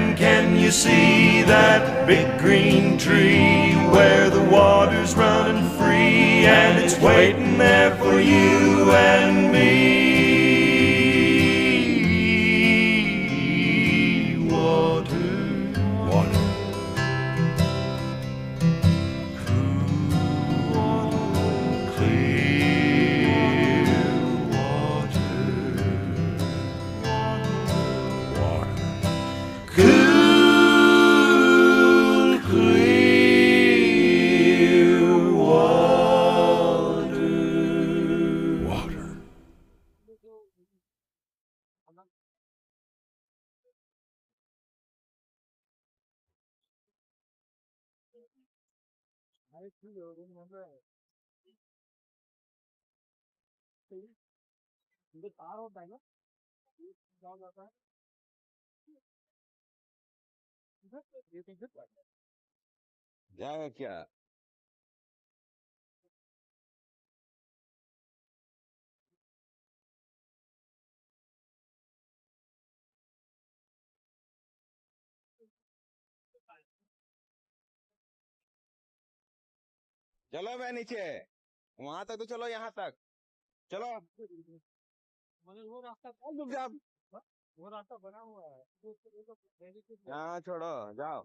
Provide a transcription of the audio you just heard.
And can you see that big green tree where the water's running free and it's waiting there for you and me? Water, water, cool water, clear water, water, cool, clear water, water. जाएगा क्या? चलो मैं नीचे, वहां तक तो चलो, यहाँ तक चलो। रुक जा। हाँ छोड़ो, जाओ।